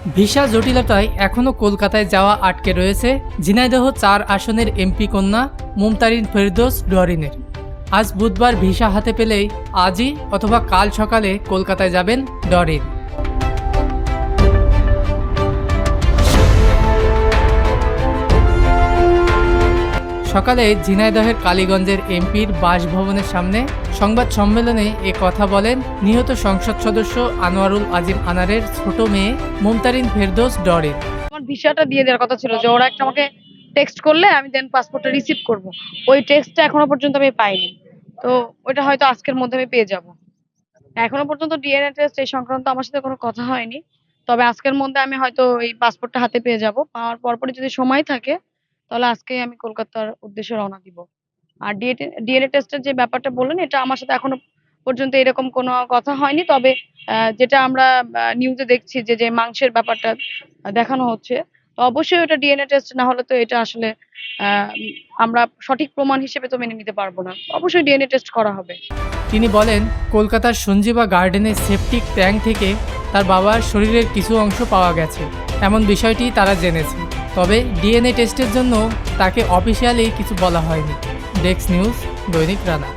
Visa জটিলতায় এখনও কলকাতায় যাওয়া আটকে রয়েছে ঝিনাইদহ ৪ আসনের এমপি কন্যা মুমতারিন ফেরদৌস ডরিনের। আজ বুধবার ভিসা হাতে পেলেই আজই অথবা কাল সকালে কলকাতায় যাবেন ডরিন। সকালে ঝিনাইদহের কালীগঞ্জের এমপির বাসভবনের সামনে সংবাদ সম্মেলনে এ কথা বলেন নিহত সংসদ সদস্য আনোয়ারুল আজিম আনারের ছোট মেয়ে মুমতারিন ফেরদৌস ডরিন। আমার ভিসাটা দিয়ে দেওয়ার কথা ছিল যে ওরা একটা আমাকে টেক্সট করলে আমি দেন পাসপোর্টটা রিসিভ করব। ওই টেক্সটটা এখনো পর্যন্ত আমি পাইনি, তো ওইটা হয়তো আজকের মধ্যে আমি পেয়ে যাব। এখনো পর্যন্ত ডিএনএ টেস্ট এই সংক্রান্ত আমার সাথে কোনো কথা হয়নি, তবে আজকের মধ্যে আমি হয়তো এই পাসপোর্টটা হাতে পেয়ে যাব। পাওয়ার পরপরই যদি সময় থাকে তাহলে আজকেই আমি কলকাতার উদ্দেশ্যে রওনা দিব। আর ডিএনএ টেস্টের যে ব্যাপারটা বললেন, এটা আমার সাথে এখনো পর্যন্ত এরকম কোনো কথা হয়নি, তবে যেটা আমরা নিউজে দেখছি যে মাংসের ব্যাপারটা দেখানো হচ্ছে, তো অবশ্যই ওটা ডিএনএ টেস্ট না হলে তো এটা আসলে আমরা সঠিক প্রমাণ হিসেবে তো মেনে নিতে পারবো না। অবশ্যই ডিএনএ টেস্ট করা হবে। তিনি বলেন কলকাতার সঞ্জীবা গার্ডেনের সেপটিক ট্যাঙ্ক থেকে তার বাবার শরীরের কিছু অংশ পাওয়া গেছে, এমন বিষয়টি তারা জেনেছে। তবে ডিএনএ টেস্টের জন্য তাকে অফিসিয়ালি কিছু বলা হয়নি। ডেস্ক নিউজ, দৈনিক রানা।